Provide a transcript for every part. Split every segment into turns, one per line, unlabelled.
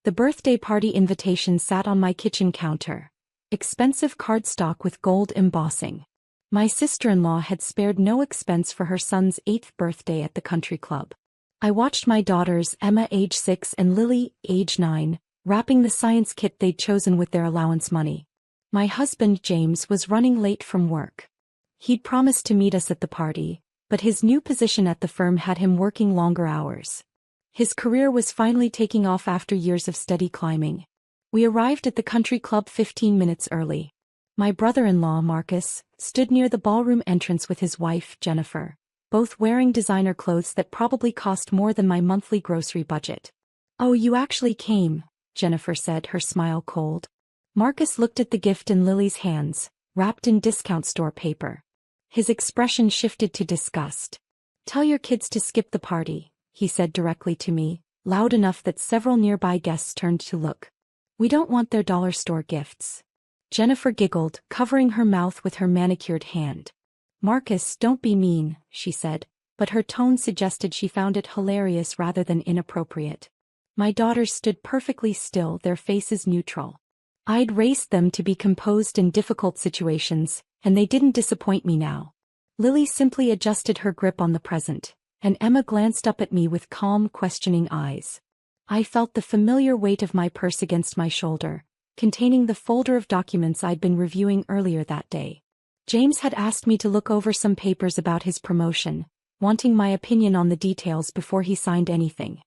The birthday party invitation sat on my kitchen counter. Expensive cardstock with gold embossing. My sister-in-law had spared no expense for her son's 8th birthday at the country club. I watched my daughters, Emma age 6 and Lily, age 9, wrapping the science kit they'd chosen with their allowance money. My husband, James, was running late from work. He'd promised to meet us at the party, but his new position at the firm had him working longer hours. His career was finally taking off after years of steady climbing. We arrived at the country club 15 minutes early. My brother-in-law, Marcus, stood near the ballroom entrance with his wife, Jennifer, both wearing designer clothes that probably cost more than my monthly grocery budget. "Oh, you actually came," Jennifer said, her smile cold. Marcus looked at the gift in Lily's hands, wrapped in discount store paper. His expression shifted to disgust. "Tell your kids to skip the party," he said directly to me, loud enough that several nearby guests turned to look. "We don't want their dollar store gifts." Jennifer giggled, covering her mouth with her manicured hand. "Marcus, don't be mean," she said, but her tone suggested she found it hilarious rather than inappropriate. My daughters stood perfectly still, their faces neutral. I'd raised them to be composed in difficult situations, and they didn't disappoint me now. Lily simply adjusted her grip on the present, and Emma glanced up at me with calm, questioning eyes. I felt the familiar weight of my purse against my shoulder, containing the folder of documents I'd been reviewing earlier that day. James had asked me to look over some papers about his promotion, wanting my opinion on the details before he signed anything.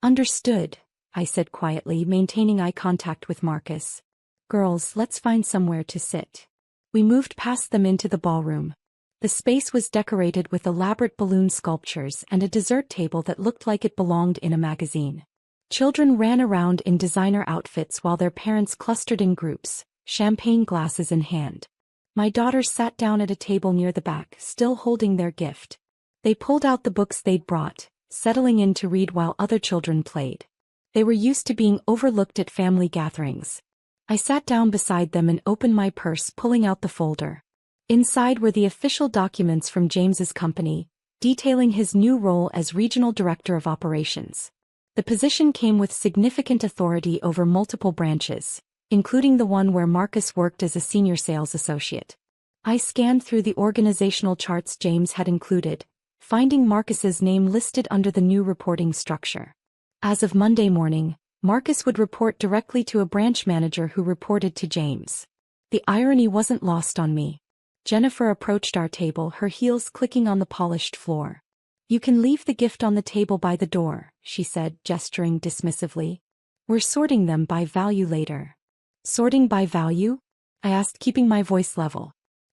"Understood," I said quietly, maintaining eye contact with Marcus. "Girls, let's find somewhere to sit." We moved past them into the ballroom. The space was decorated with elaborate balloon sculptures and a dessert table that looked like it belonged in a magazine. Children ran around in designer outfits while their parents clustered in groups, champagne glasses in hand. My daughters sat down at a table near the back, still holding their gift. They pulled out the books they'd brought, settling in to read while other children played. They were used to being overlooked at family gatherings. I sat down beside them and opened my purse, pulling out the folder. Inside were the official documents from James's company, detailing his new role as Regional Director of Operations. The position came with significant authority over multiple branches, including the one where Marcus worked as a senior sales associate. I scanned through the organizational charts James had included, finding Marcus's name listed under the new reporting structure. As of Monday morning, Marcus would report directly to a branch manager who reported to James. The irony wasn't lost on me. Jennifer approached our table, her heels clicking on the polished floor. "You can leave the gift on the table by the door," she said, gesturing dismissively. "We're sorting them by value later." "Sorting by value?" I asked, keeping my voice level.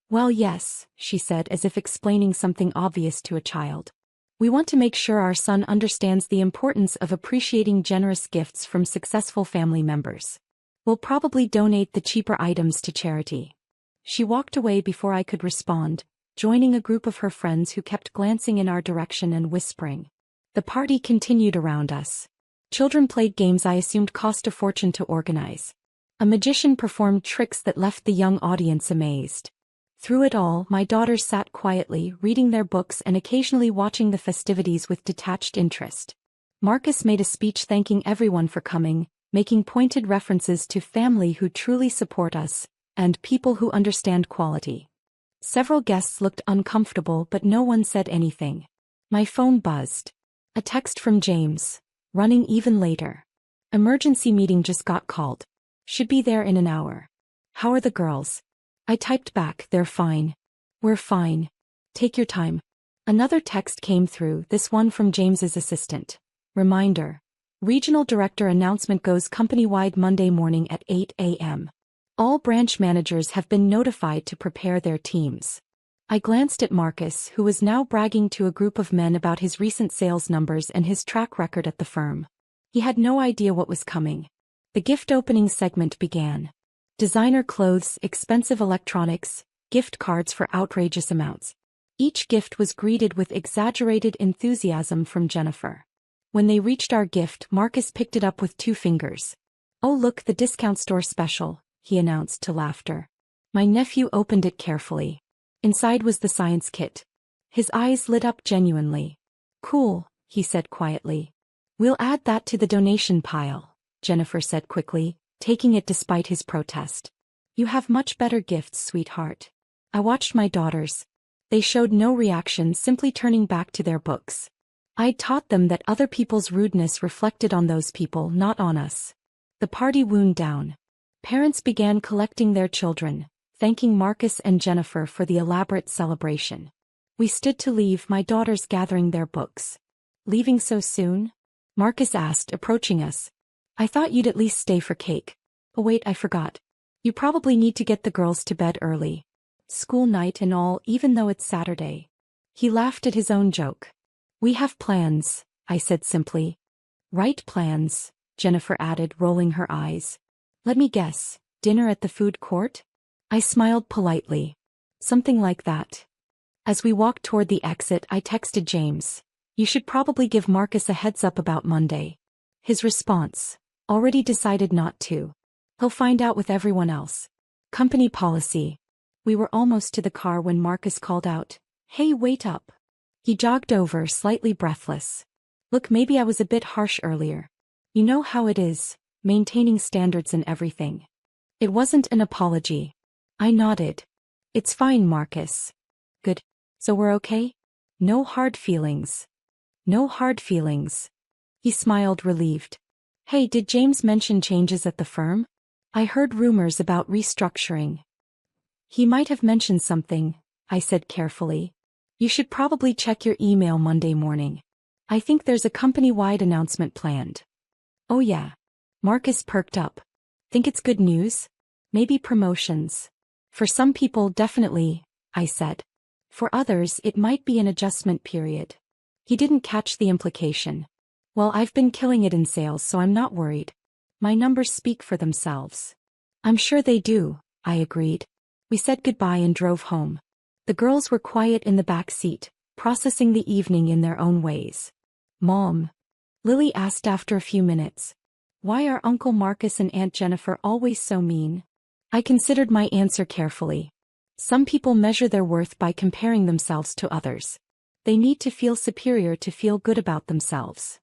"Well, yes," she said, as if explaining something obvious to a child. "We want to make sure our son understands the importance of appreciating generous gifts from successful family members. We'll probably donate the cheaper items to charity." She walked away before I could respond, joining a group of her friends who kept glancing in our direction and whispering. The party continued around us. Children played games I assumed cost a fortune to organize. A magician performed tricks that left the young audience amazed. Through it all, my daughters sat quietly, reading their books and occasionally watching the festivities with detached interest. Marcus made a speech thanking everyone for coming, making pointed references to family who truly support us, and people who understand quality. Several guests looked uncomfortable, but no one said anything. My phone buzzed. A text from James, running even later. "Emergency meeting just got called. Should be there in an hour. How are the girls?" I typed back, "They're fine. We're fine. Take your time." Another text came through, this one from James's assistant. "Reminder. Regional Director announcement goes company-wide Monday morning at 8 a.m. All branch managers have been notified to prepare their teams." I glanced at Marcus, who was now bragging to a group of men about his recent sales numbers and his track record at the firm. He had no idea what was coming. The gift opening segment began. Designer clothes, expensive electronics, gift cards for outrageous amounts. Each gift was greeted with exaggerated enthusiasm from Jennifer. When they reached our gift, Marcus picked it up with 2 fingers. "Oh, look, the discount store special," he announced to laughter. My nephew opened it carefully. Inside was the science kit. His eyes lit up genuinely. "Cool," he said quietly. "We'll add that to the donation pile." Jennifer said quickly, taking it despite his protest. You have much better gifts, sweetheart. I watched my daughters. They showed no reaction, simply turning back to their books. I'd taught them that other people's rudeness reflected on those people, not on us. The party wound down. Parents began collecting their children, thanking Marcus and Jennifer for the elaborate celebration. We stood to leave, my daughters gathering their books. Leaving so soon? Marcus asked, approaching us. I thought you'd at least stay for cake. Oh wait, I forgot. You probably need to get the girls to bed early. School night and all, even though it's Saturday. He laughed at his own joke. We have plans, I said simply. Right, plans, Jennifer added, rolling her eyes. Let me guess, dinner at the food court? I smiled politely. Something like that. As we walked toward the exit, I texted James. You should probably give Marcus a heads up about Monday. His response. Already decided not to. He'll find out with everyone else. Company policy. We were almost to the car when Marcus called out, Hey, wait up. He jogged over, slightly breathless. Look, maybe I was a bit harsh earlier. You know how it is, maintaining standards and everything. It wasn't an apology. I nodded. It's fine, Marcus. Good. So we're okay? No hard feelings. No hard feelings. He smiled, relieved. Hey, did James mention changes at the firm? I heard rumors about restructuring. He might have mentioned something, I said carefully. You should probably check your email Monday morning. I think there's a company-wide announcement planned. Oh yeah. Marcus perked up. Think it's good news? Maybe promotions. For some people, definitely, I said. For others, it might be an adjustment period. He didn't catch the implication. Well, I've been killing it in sales, so I'm not worried. My numbers speak for themselves. I'm sure they do, I agreed. We said goodbye and drove home. The girls were quiet in the back seat, processing the evening in their own ways. Mom, Lily asked after a few minutes. Why are Uncle Marcus and Aunt Jennifer always so mean? I considered my answer carefully. Some people measure their worth by comparing themselves to others. They need to feel superior to feel good about themselves.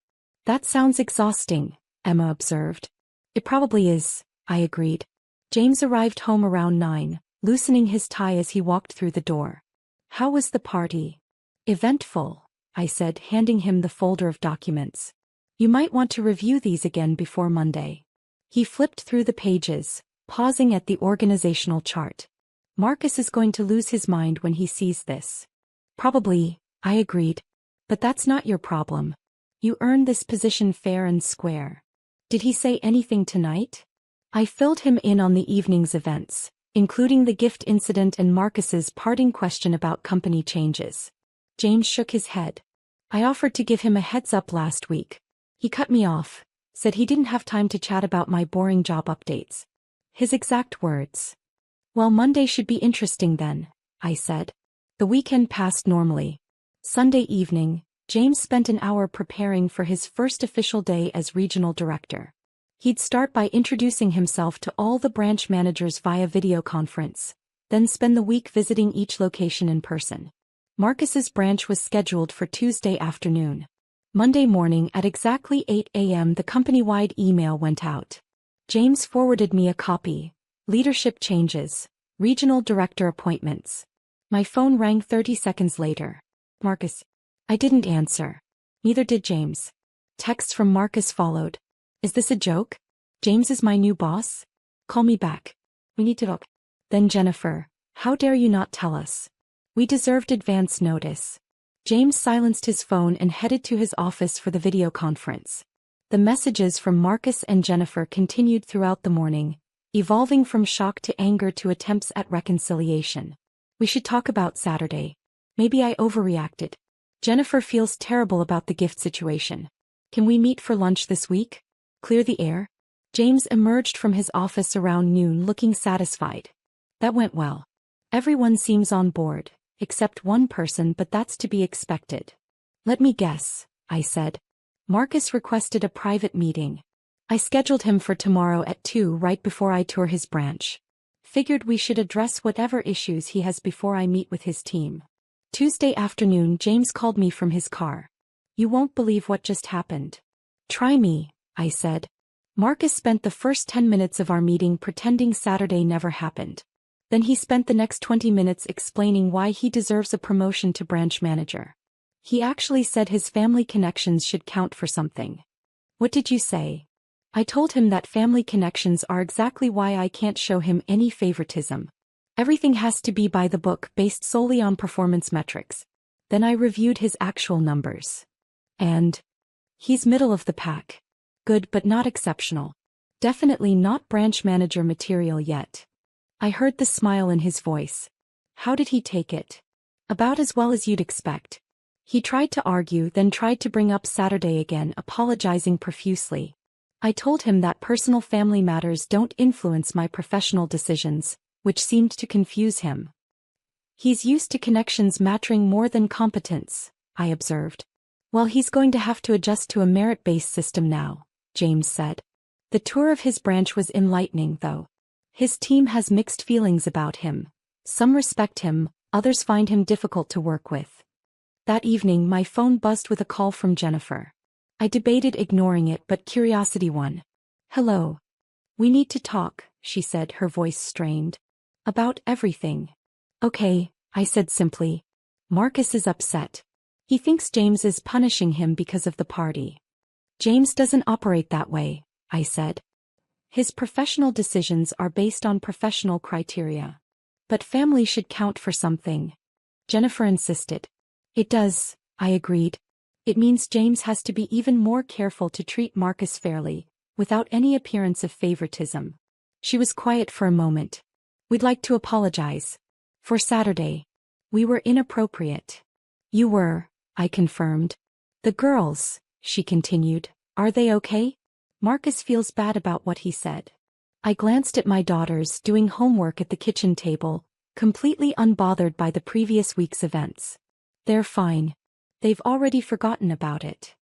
That sounds exhausting, Emma observed. It probably is, I agreed. James arrived home around 9, loosening his tie as he walked through the door. How was the party? Eventful, I said, handing him the folder of documents. You might want to review these again before Monday. He flipped through the pages, pausing at the organizational chart. Marcus is going to lose his mind when he sees this. Probably, I agreed. But that's not your problem. You earned this position fair and square. Did he say anything tonight? I filled him in on the evening's events, including the gift incident and Marcus's parting question about company changes. James shook his head. I offered to give him a heads up last week. He cut me off, said he didn't have time to chat about my boring job updates. His exact words. Well, Monday should be interesting then, I said. The weekend passed normally. Sunday evening, James spent an hour preparing for his first official day as regional director. He'd start by introducing himself to all the branch managers via video conference, then spend the week visiting each location in person. Marcus's branch was scheduled for Tuesday afternoon. Monday morning at exactly 8 a.m. the company-wide email went out. James forwarded me a copy. Leadership changes. Regional director appointments. My phone rang 30 seconds later. Marcus. I didn't answer. Neither did James. Texts from Marcus followed. Is this a joke? James is my new boss? Call me back. We need to talk. Then Jennifer. How dare you not tell us? We deserved advance notice. James silenced his phone and headed to his office for the video conference. The messages from Marcus and Jennifer continued throughout the morning, evolving from shock to anger to attempts at reconciliation. We should talk about Saturday. Maybe I overreacted. Jennifer feels terrible about the gift situation. Can we meet for lunch this week? Clear the air? James emerged from his office around noon looking satisfied. That went well. Everyone seems on board, except one person, but that's to be expected. Let me guess, I said. Marcus requested a private meeting. I scheduled him for tomorrow at 2 right before I tour his branch. Figured we should address whatever issues he has before I meet with his team. Tuesday afternoon, James called me from his car. You won't believe what just happened. Try me, I said. Marcus spent the first 10 minutes of our meeting pretending Saturday never happened. Then he spent the next 20 minutes explaining why he deserves a promotion to branch manager. He actually said his family connections should count for something. What did you say? I told him that family connections are exactly why I can't show him any favoritism. Everything has to be by the book based solely on performance metrics. Then I reviewed his actual numbers. And he's middle of the pack. Good but not exceptional. Definitely not branch manager material yet. I heard the smile in his voice. How did he take it? About as well as you'd expect. He tried to argue, then tried to bring up Saturday again, apologizing profusely. I told him that personal family matters don't influence my professional decisions, which seemed to confuse him. He's used to connections mattering more than competence, I observed. Well, he's going to have to adjust to a merit-based system now, James said. The tour of his branch was enlightening, though. His team has mixed feelings about him. Some respect him, others find him difficult to work with. That evening my phone buzzed with a call from Jennifer. I debated ignoring it, but curiosity won. Hello. We need to talk, she said, her voice strained. About everything. Okay, I said simply. Marcus is upset. He thinks James is punishing him because of the party. James doesn't operate that way, I said. His professional decisions are based on professional criteria. But family should count for something. Jennifer insisted. It does, I agreed. It means James has to be even more careful to treat Marcus fairly, without any appearance of favoritism. She was quiet for a moment. We'd like to apologize. For Saturday. We were inappropriate. You were, I confirmed. The girls, she continued, are they okay? Marcus feels bad about what he said. I glanced at my daughters doing homework at the kitchen table, completely unbothered by the previous week's events. They're fine. They've already forgotten about it.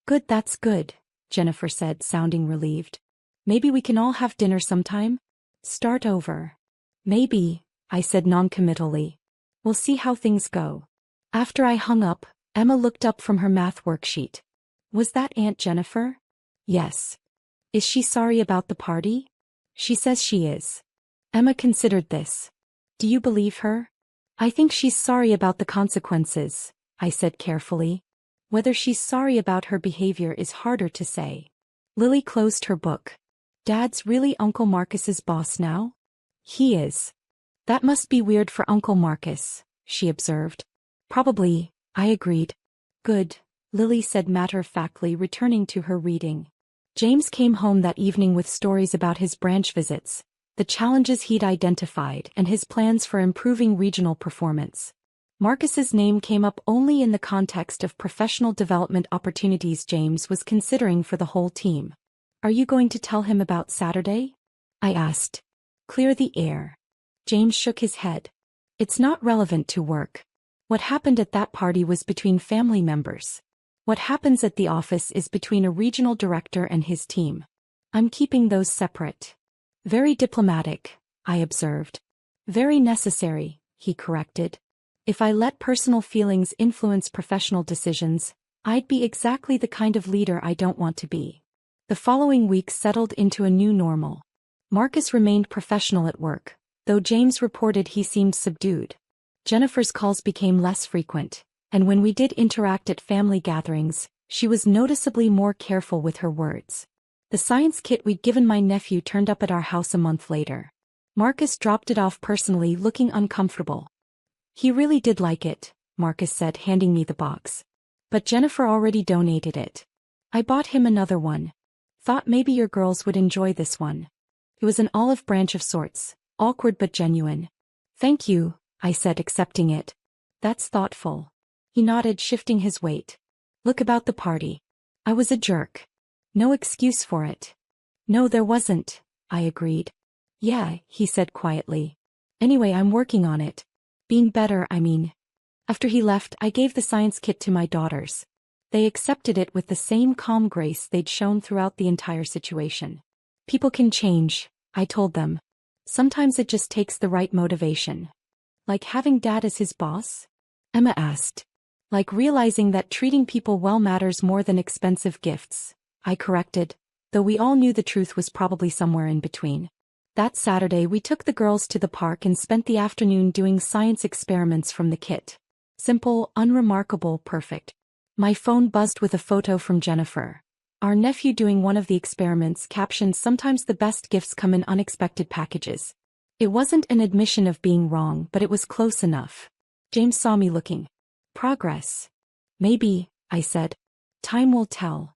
Good, that's good, Jennifer said, sounding relieved. Maybe we can all have dinner sometime? Start over. Maybe, I said noncommittally. We'll see how things go. After I hung up, Emma looked up from her math worksheet. Was that Aunt Jennifer? Yes. Is she sorry about the party? She says she is. Emma considered this. Do you believe her? I think she's sorry about the consequences, I said carefully. Whether she's sorry about her behavior is harder to say. Lily closed her book. Dad's really Uncle Marcus's boss now? He is. That must be weird for Uncle Marcus, she observed. Probably, I agreed. Good, Lily said matter-of-factly, returning to her reading. James came home that evening with stories about his branch visits, the challenges he'd identified, and his plans for improving regional performance. Marcus's name came up only in the context of professional development opportunities James was considering for the whole team. Are you going to tell him about Saturday? I asked. Clear the air. James shook his head. It's not relevant to work. What happened at that party was between family members. What happens at the office is between a regional director and his team. I'm keeping those separate. Very diplomatic, I observed. Very necessary, he corrected. If I let personal feelings influence professional decisions, I'd be exactly the kind of leader I don't want to be. The following week settled into a new normal. Marcus remained professional at work, though James reported he seemed subdued. Jennifer's calls became less frequent, and when we did interact at family gatherings, she was noticeably more careful with her words. The science kit we'd given my nephew turned up at our house a month later. Marcus dropped it off personally, looking uncomfortable. He really did like it, Marcus said, handing me the box. But Jennifer already donated it. I bought him another one. Thought maybe your girls would enjoy this one. It was an olive branch of sorts, awkward but genuine. Thank you, I said, accepting it. That's thoughtful. He nodded, shifting his weight. Look, about the party. I was a jerk. No excuse for it. No, there wasn't, I agreed. Yeah, he said quietly. Anyway, I'm working on it. Being better, I mean. After he left, I gave the science kit to my daughters. They accepted it with the same calm grace they'd shown throughout the entire situation. People can change, I told them. Sometimes it just takes the right motivation. Like having Dad as his boss? Emma asked. Like realizing that treating people well matters more than expensive gifts, I corrected. though we all knew the truth was probably somewhere in between. That Saturday we took the girls to the park and spent the afternoon doing science experiments from the kit. Simple, unremarkable, perfect. My phone buzzed with a photo from Jennifer, our nephew, doing one of the experiments, captioned, "Sometimes the best gifts come in unexpected packages." It wasn't an admission of being wrong, but it was close enough. James saw me looking. "Progress." "Maybe," I said. "Time will tell."